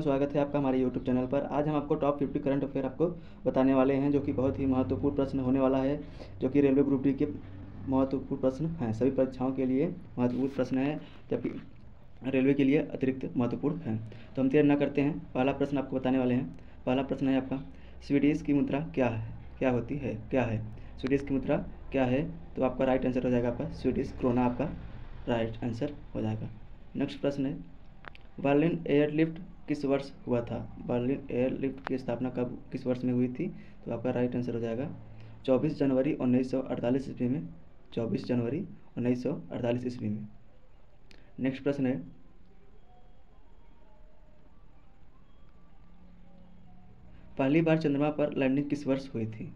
दोस्तों, स्वागत है आपका हमारे यूट्यूब चैनल पर। आज हम आपको टॉप 50 करंट अफेयर आपको बताने वाले हैं, जो कि बहुत ही महत्वपूर्ण प्रश्न होने वाला है, जो कि रेलवे ग्रुप डी के महत्वपूर्ण प्रश्न हैं। सभी परीक्षाओं के लिए महत्वपूर्ण प्रश्न है, जबकि रेलवे के लिए अतिरिक्त महत्वपूर्ण है। तो हम देर न करते हैं, पहला प्रश्न आपको बताने वाले हैं। पहला प्रश्न है आपका, स्वीडिश की मुद्रा क्या है, क्या होती है, क्या है स्वीडिश की मुद्रा क्या है? तो आपका राइट आंसर हो जाएगा आपका स्वीडिश क्रोना, आपका राइट आंसर हो जाएगा। नेक्स्ट प्रश्न है, बर्लिन एयरलिफ्ट किस वर्ष हुआ था? बर्लिन एयरलिफ्ट की स्थापना कब, किस वर्ष में हुई थी? तो आपका राइट आंसर हो जाएगा 24 जनवरी 1948 ईस्वी में। 24 जनवरी 1948 ईस्वी में। नेक्स्ट प्रश्न है, पहली बार चंद्रमा पर लैंडिंग किस वर्ष हुई थी?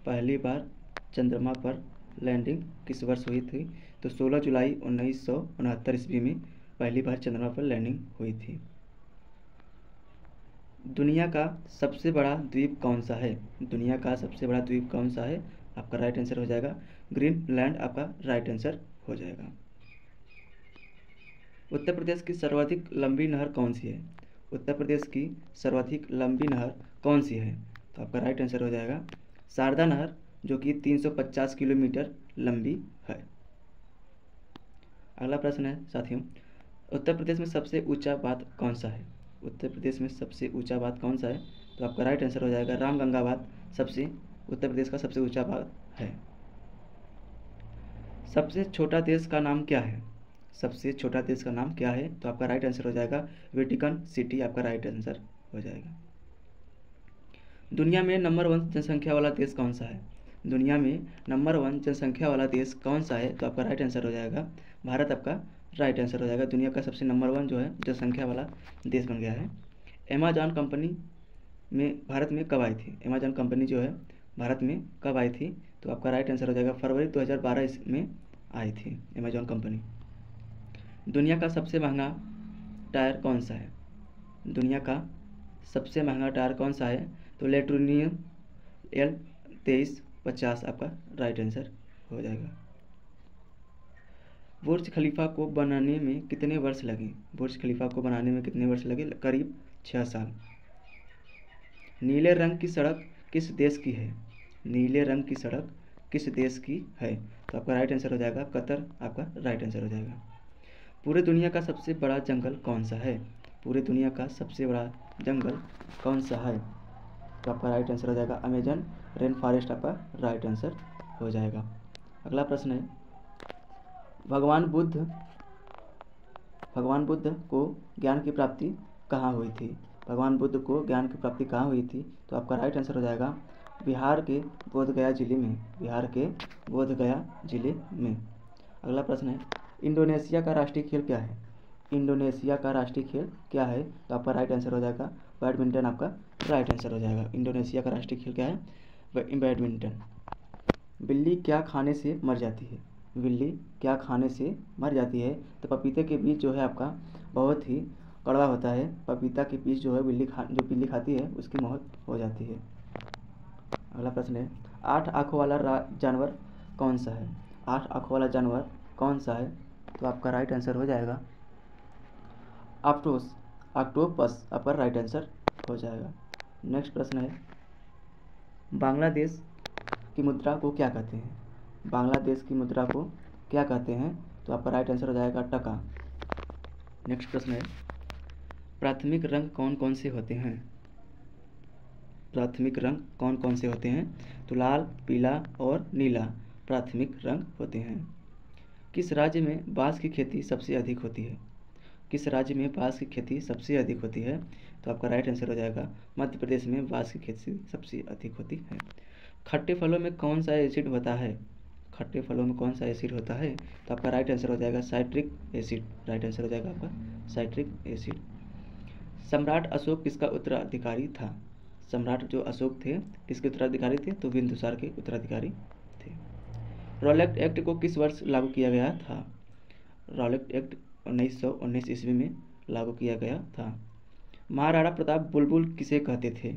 पहली बार चंद्रमा पर लैंडिंग किस वर्ष हुई थी? तो 16 जुलाई 1969 ईस्वी में पहली बार चंद्रमा पर लैंडिंग हुई थी। दुनिया का सबसे बड़ा द्वीप कौन सा है? दुनिया का सबसे बड़ा द्वीप कौन सा है? आपका राइट आंसर हो जाएगा ग्रीनलैंड, आपका राइट आंसर हो जाएगा। उत्तर प्रदेश की सर्वाधिक लंबी नहर कौन सी है? उत्तर प्रदेश की सर्वाधिक लंबी नहर कौन सी है? तो आपका राइट आंसर हो जाएगा शारदा नहर, जो कि 350 किलोमीटर लंबी है। अगला प्रश्न है साथियों, उत्तर प्रदेश में सबसे ऊंचा बांध कौन सा है? उत्तर प्रदेश में सबसे ऊंचा बांध कौन सा है? तो आपका राइट आंसर हो जाएगा रामगंगा बांध, सबसे उत्तर प्रदेश का सबसे ऊंचा बांध है। सबसे छोटा देश का नाम क्या है? सबसे छोटा देश का नाम क्या है? तो आपका राइट आंसर हो जाएगा वेटिकन सिटी, आपका राइट आंसर हो जाएगा। दुनिया में नंबर 1 जनसंख्या वाला देश कौन सा है? दुनिया में नंबर 1 जनसंख्या वाला देश कौन सा है? तो आपका राइट आंसर हो जाएगा भारत, आपका राइट आंसर हो जाएगा। दुनिया का सबसे नंबर 1 जो है जनसंख्या वाला देश बन गया है। अमेजॉन कंपनी में भारत में कब आई थी? अमेजॉन कंपनी जो है भारत में कब आई थी? तो आपका राइट आंसर हो जाएगा फरवरी 2012 में आई थी अमेजॉन कंपनी। दुनिया का सबसे महंगा टायर कौन सा है? दुनिया का सबसे महंगा टायर कौन सा है? तो लेट्रोनियम L2350 आपका राइट आंसर हो जाएगा। बुर्ज खलीफा को बनाने में कितने वर्ष लगे? बुर्ज खलीफा को बनाने में कितने वर्ष लगे? करीब 6 साल। नीले रंग की सड़क किस देश की है? नीले रंग की सड़क किस देश की है? तो आपका राइट आंसर हो जाएगा कतर, आपका राइट आंसर हो जाएगा। पूरे दुनिया का सबसे बड़ा जंगल कौन सा है? पूरे दुनिया का सबसे बड़ा जंगल कौन सा है? तो आपका राइट आंसर हो जाएगा अमेजन रेन फॉरेस्ट, आपका राइट आंसर हो जाएगा। अगला प्रश्न है, भगवान बुद्ध को ज्ञान की प्राप्ति कहाँ हुई थी? भगवान बुद्ध को ज्ञान की प्राप्ति कहाँ हुई थी? तो आपका राइट आंसर हो जाएगा बिहार के बोधगया जिले में, बिहार के बोधगया जिले में। अगला प्रश्न है, इंडोनेशिया का राष्ट्रीय खेल क्या है? इंडोनेशिया का राष्ट्रीय खेल क्या है? तो आपका राइट आंसर हो जाएगा बैडमिंटन, आपका राइट आंसर हो जाएगा। इंडोनेशिया का राष्ट्रीय खेल क्या है? बैडमिंटन। बिल्ली क्या खाने से मर जाती है? बिल्ली क्या खाने से मर जाती है? तो पपीते के बीज जो है आपका बहुत ही कड़वा होता है। पपीता के बीज जो है जो बिल्ली खाती है उसकी मौत हो जाती है। अगला प्रश्न है, 8 आँखों वाला जानवर कौन सा है? 8 आँखों वाला जानवर कौन सा है? तो आपका राइट आंसर हो जाएगा ऑक्टोपस, आपका राइट आंसर हो जाएगा। नेक्स्ट प्रश्न है, बांग्लादेश की मुद्रा को क्या कहते हैं? बांग्लादेश की मुद्रा को क्या कहते हैं? तो आपका राइट आंसर हो जाएगा टका। नेक्स्ट प्रश्न है, प्राथमिक रंग कौन कौन से होते हैं? प्राथमिक रंग कौन कौन से होते हैं? तो लाल, पीला और नीला प्राथमिक रंग होते हैं। किस राज्य में बांस की खेती सबसे अधिक होती है? किस राज्य में बांस की खेती सबसे अधिक होती है? तो आपका राइट आंसर हो जाएगा मध्य प्रदेश में बांस की खेती सबसे अधिक होती है। खट्टे फलों में कौन सा एसिड होता है? खट्टे फलों में कौन सा एसिड होता है? तो आपका राइट आंसर हो जाएगा साइट्रिक एसिड, राइट आंसर हो जाएगा आपका साइट्रिक एसिड। सम्राट अशोक किसका उत्तराधिकारी था? सम्राट जो अशोक थे किसके उत्तराधिकारी थे? तो बिंदुसार के उत्तराधिकारी थे। रॉलेट एक्ट को किस वर्ष लागू किया गया था? रॉलेट एक्ट 1919 ईस्वी में लागू किया गया था। महाराणा प्रताप बुलबुल किसे कहते थे?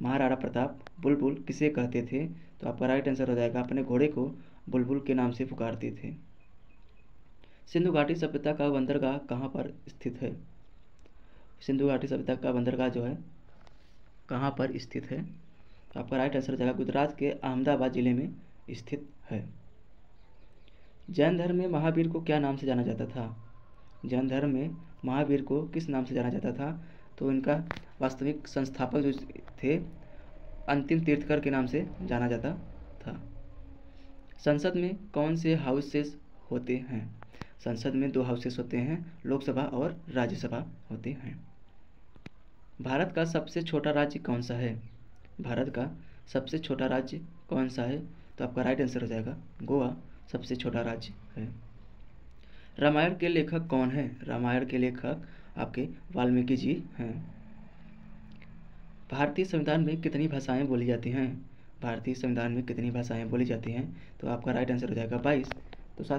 महाराणा प्रताप बुलबुल किसे कहते थे? तो आपका राइट आंसर हो जाएगा अपने घोड़े को बुलबुल के नाम से पुकारते थे। सिंधु घाटी सभ्यता का बंदरगाह कहाँ पर स्थित है? सिंधु घाटी सभ्यता का बंदरगाह जो है कहाँ पर स्थित है? तो आपका राइट आंसर हो जाएगा गुजरात के अहमदाबाद जिले में स्थित है। जैन धर्म में महावीर को क्या नाम से जाना जाता था? जैन धर्म में महावीर को किस नाम से जाना जाता था? तो इनका वास्तविक संस्थापक जो थे अंतिम तीर्थकर के नाम से जाना जाता था। संसद में कौन से हाउसेस होते हैं? संसद में 2 हाउसेस होते हैं, लोकसभा और राज्यसभा होते हैं। भारत का सबसे छोटा राज्य कौन सा है? भारत का सबसे छोटा राज्य कौन सा है? तो आपका राइट आंसर हो जाएगा गोवा सबसे छोटा राज्य है। रामायण के लेखक कौन है? रामायण के लेखक आपके वाल्मीकि जी हैं। भारतीय संविधान में कितनी भाषाएं बोली जाती हैं? भारतीय संविधान में कितनी भाषाएं बोली जाती हैं? तो आपका राइट आंसर हो जाएगा 22